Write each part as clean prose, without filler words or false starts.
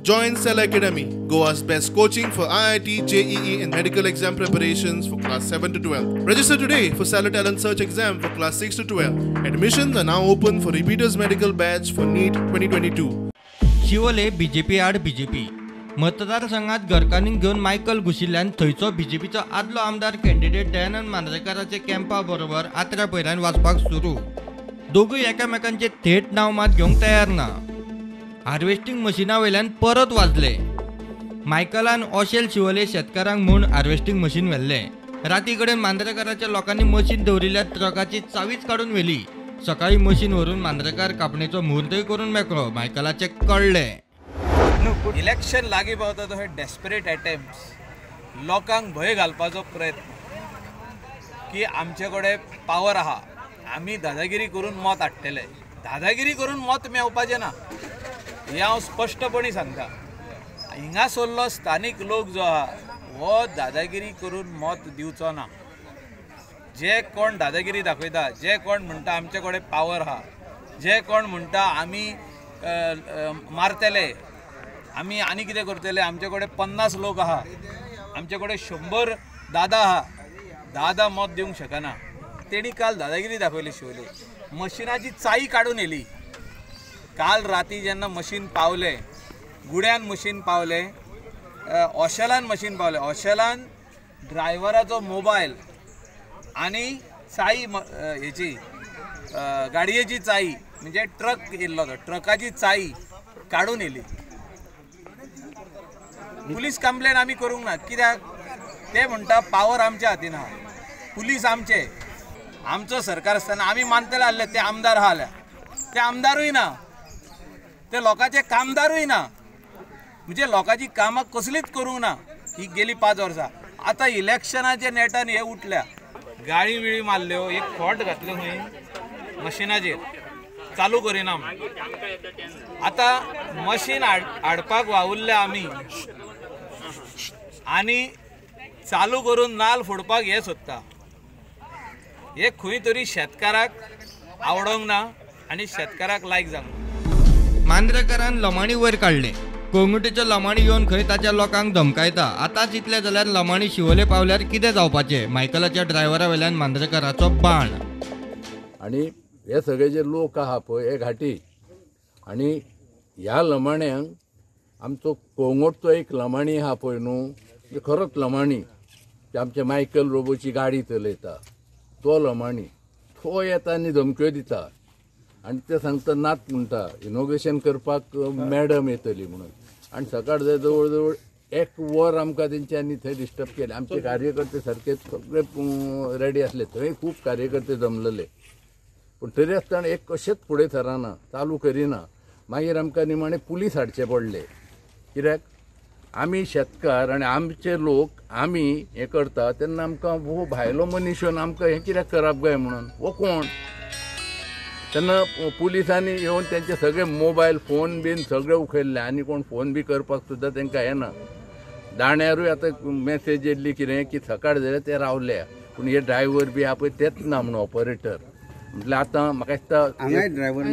Join Cell Academy, Goa's best coaching for IIT, JEE and medical exam preparations for class 7 to 12. Register today for Cell Talent Search exam for class 6 to 12. Admissions are now open for repeaters medical batch for NEET 2022. Shivoli BJP आड BJP मतदारसंघात घरकान्नीक घेवन Michael घुशिल्ल्यान थंयचो बीजेपीचो आदलो आमदार candidate Dayanand मांद्रेकाराचे Campa बरोबर आत्र्या पयल्यान वाचपाक सुरू. दोगूय एकामेकांचे थेट नांव मात घेवंक तयार ना. हार्वेस्टिंग मशिना वयल्यान परत वाजले. मायकलान ओशेल शिवोले शेतकारांक म्हूण हार्वेस्टिंग मशीन व्हेल्ले. राती कडेन मांद्रेकाराच्या लोकांनी मशीन दवरिल्ल्या ट्रकाची चावीच काडून व्हेली. सकाळी मशीन व्हरून मांद्रेकार कापणेचो मुहूर्तय करून मेकळो. मायकलाचे कळले. इलेक्शन लागीं पावता तो हे डेस्परेट अटेम्प्ट्स लोकांक भंय घालपाचो प्रयत्न की आमचे कडेन पावर आहा, आमी दादागिरी करून मत हाडटले. दादागिरी करून मत मेळपाचें ना हें हांव स्पश्टपणी सांगता. हिंगा सरलो स्थानीक लोक जो आहा हो दादागिरी करून मत दिवचो ना. जे कोण दादागिरी दाखयता, जे कोण म्हणटा आमचे कडेन पावर आहा, जे कोण म्हणटा आमी मारतले, आमी आनी कितें करतले, आमचे कडेन 50 लोक आहा, आमचे कडेन 100 दादा आहा, दादा मत दिवंक शकना. तेणी काल दादागिरी दाखयली. शिवोले मशिनाची चाई काडून येयली. काल राती जेन्ना मशीन पावले, गुड्यान मशीन पावले, ओशेलान मशीन पावले. ओशेलान ड्रायव्हराचो मोबायल आनी चाई हेची गाडयेची चाई म्हणजे ट्रक येयल्लो तो ट्रकाची चाई काडून येयली. पुलीस कंप्लेन आमी करूंक ना. कित्याक ते म्हणटा पावर आमच्या हातीन आहा, पुलीस आमचे, आमचो सरकार आसतना आमी मानतले आसले. ते आमदार आहा जाल्यार ते आमदारूय ना, ते लोकांचे कामदारूय ना. म्हणजे लोकांची कामां कसलीच करूंक ना ही गेली 5 वर्सां. आतां इलेक्शनाच्या नेटान हे उठल्या, गाळी विळी मारल्यो, एक खोट घातलो खंय मशिनाचेर, चालू करिना. आतां मशीन हाडपाक वावुरले आमी आनी चालू करून नाल फोडपाक हे सोदता. हे खंय तरी शेतकाराक आवडोंक ना आनी शेतकाराक लायक जावंक ना. मांद्रेकारान लमाणी वयर काडले. कोंगुटेच्यो लमाणी येवन खंय ताच्या लोकांक धमकायता. आतांच इतले जाल्यार लमाणी शिवोले पावल्यार कितें जावपाचें? मायकलाच्या ड्रायव्हरा वयल्यान मांद्रेकाराचो बाण. आनी हे सगळे जे लोक आहा पळय हे घाटी, आनी ह्या लमाण्यांक आमचो कोंगोटचो एक लमाणी आहा पळय न्हू, खरोच लमाणी, आमचे मायकल रोबोची गाडी चलयता तो लमाणी, तो येता आनी धमक्यो दिता. आनी ते सांगता नात म्हणटा इनोग्रेशन करपाक मॅडम येतली म्हणून. आनी सकाळ जवळ जवळ 1 वर आमकां तेंच्यांनी थंय डिस्टर्ब केले. आमचे कार्यकर्ते सारके सगळे रेडी आसले, थंय खूब कार्यकर्ते जमलेले. पूण तरी आसतना एक कशेंच फुडें सराना, चालू करिना. मागीर आमकां निमाणे पुलीस हाडचे पडले. कित्याक आमी शेतकार आनी आमचे लोक आमी हें करता तेन्ना आमकां हो भायलो मनीस येवन आमकां हें कित्याक करप काय म्हणून हो कोण. तेन्ना पुलिसांनी येवन तेंचे सगळे मोबायल फोन बीन सगळे उखल्ले. आनी कोण फोन बी करपाक सुद्दां तांकां येना. दाण्यारूय आतां मॅसेज येयल्ली कितें की सकाळ जाल्यार ते रावले, पूण हे ड्रायव्हर बी आहा पळय तेच ना म्हणून ऑपरेटर. म्हटल्यार आतां म्हाका दिसता ड्रायव्हर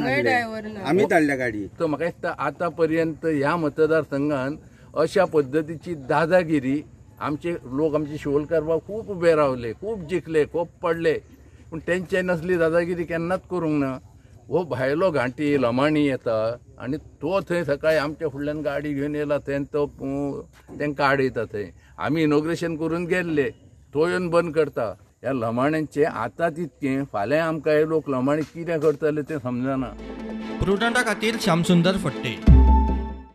आमी धाडल्या गाडी. तो म्हाका दिसता आतां पर्यंत ह्या मतदारसंघान अशा पद्दतीची दादागिरी आमचे लोक, आमचे शिवोलकार बाब खूब उबे रावले, खूब जिखले, खूब पडले, पूण तेंचे नसली दादागिरी केन्नाच करूंक ना. हो भायलो घांटी लमाणी येता आनी तो थंय सकाळी आमच्या फुडल्यान गाडी घेवन येयला, थंय तो तेंकां आडयता. थंय आमी इनोग्रेशन करून गेल्ले, तो येवन बंद करता. ह्या लमाण्यांचे आतां तितकें, फाल्यां आमकां हे लोक लमाणी कितें करतले तें समजना. प्रुडंटा खातीर श्यामसुंदर फडते.